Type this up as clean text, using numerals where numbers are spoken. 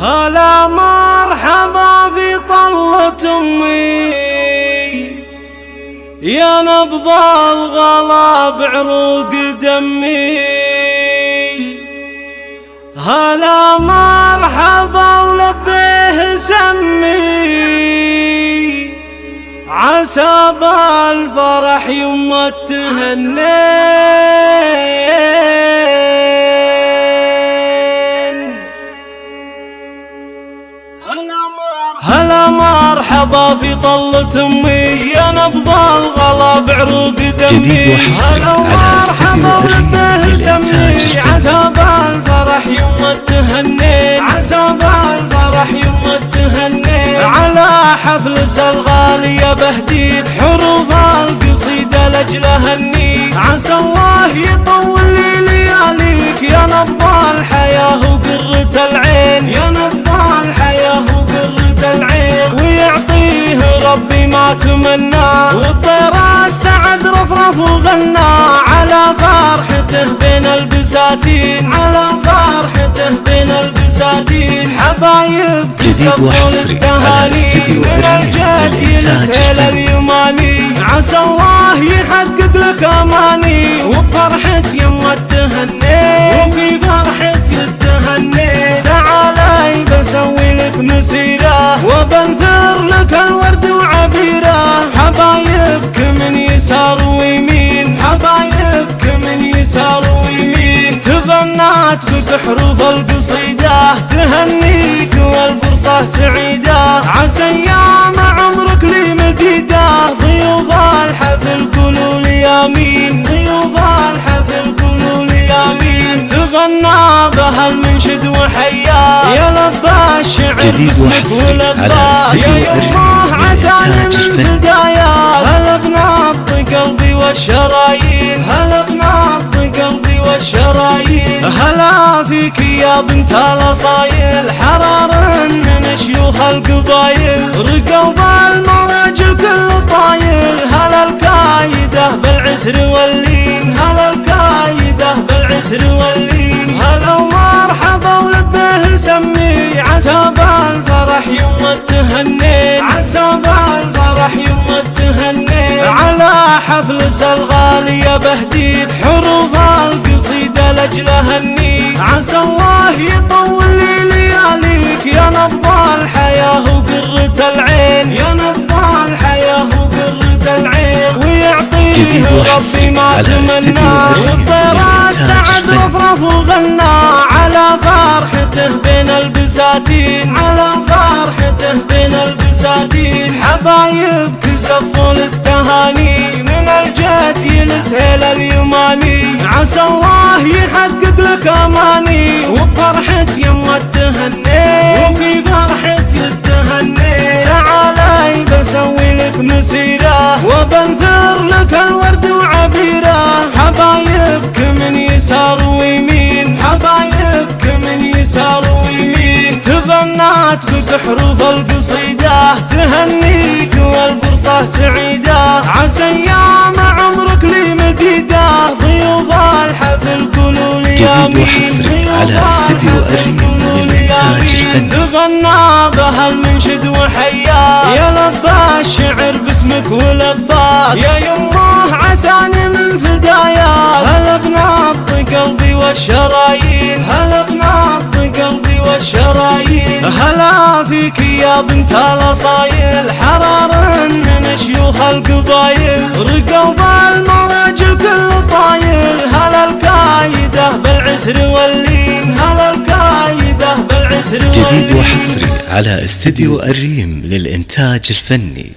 هلا مرحبا في طلة أمي يا نبض الغلا بعروق دمي. هلا مرحبا ولبيه سمي عسى بالفرح يما التهنين. هلا مرحبا في طلة أمي يا نبض الغلا بعروق دمي. جديد وحصري على استديو الريم للإنتاج الفني. عسى بالفرح يما التهنين، عسى بالفرح يما التهنين. على حفلة الغالية بهديد حروف القصيدة لأجلها النيل. عسى الله يطول لي لياليك يا نبض الحياة وقرة العين، يا نبض الحياة وقرة العين. ويعطيه ربي ما تمنى والطير السعد رفرف وغنى على فرحته بين البساتين، على فرحته بين البساتين. حبايب جديد وحصري على استديو الريم للإنتاج اليماني. عسى الله يحقق لك اماني وبفرحة يما التهني، وفي فرحة التهني. تعالي بسوي لك مسيرة وبنثر لك الورد وعبيرة. حبايبك من يسار ويمين، حبايبك من يسار ويمين. تغنات بك حروف القصيدة تهنيك والفرصة سعيدة. عسى ايام عمرك لي مديدة. ضيوف الحفل قولوا لي امين، ضيوف الحفل قولوا لي امين. تغنى بها المنشد وحياه يا لبى الشعر باسمك ولباه. يا يمه عساني من فدايا. هلا بنبض قلبي والشرايين، هلا بنبض قلبي والشرايين. هلا فيك يا بنت الاصايل حرار من شيوخ القبايل. رقوا بالمراجل كل طايل. هلا الكايده بالعسر واللين، هلا الكايده بالعسر واللين. هلا ومرحبا ولبيه سمي عسى بالفرح يما التهنين، عسى بالفرح يما التهنين. على حفلة الغالية بهديد حروف القصيدة لأجلها النيل. عسى الله يطول لي لياليك يا نبض الحياة وقرة العين، يا نبض الحياة وقرة العين. ويعطيه ربي ما تمنى والطير السعد رفرف وغنى على فرحته بين البساتين، على فرحته بين البساتين. حبايبك زفوا لك تهاني من الجد يلسهل اليماني. عسى الله يحقق لك اماني وبفرحة يما التهني، وفي فرحة التهني. تعالي بسوي لك مسيرة وبنثر لك الورد وعبيرة. حبايبك من يسار ويمين، حبايبك من يسار ويمين. تغنات بك حروف القصيدة تهنيك والفرصة سعيدة. عسى ايام عمرك لي مديدة. ضيوف الحفل قولوا لي امين. جديد وحصري على استديو الريم للإنتاج الفني. تغنى بها المنشد وحياه يا لبى الشعر باسمك ولباه. يا يمه عساني من فدايا. هلا بنبض قلبي والشرايين، هلا بنبض قلبي والشرايين. هلا فيك يا بنت الاصايل حرار من شيوخ القبايل. رقوا بالمراجل كل طايل. هلا الكايده بالعسر واللين، هلا الكايده بالعسر واللين. جديد وحصري على استديو الريم للإنتاج الفني.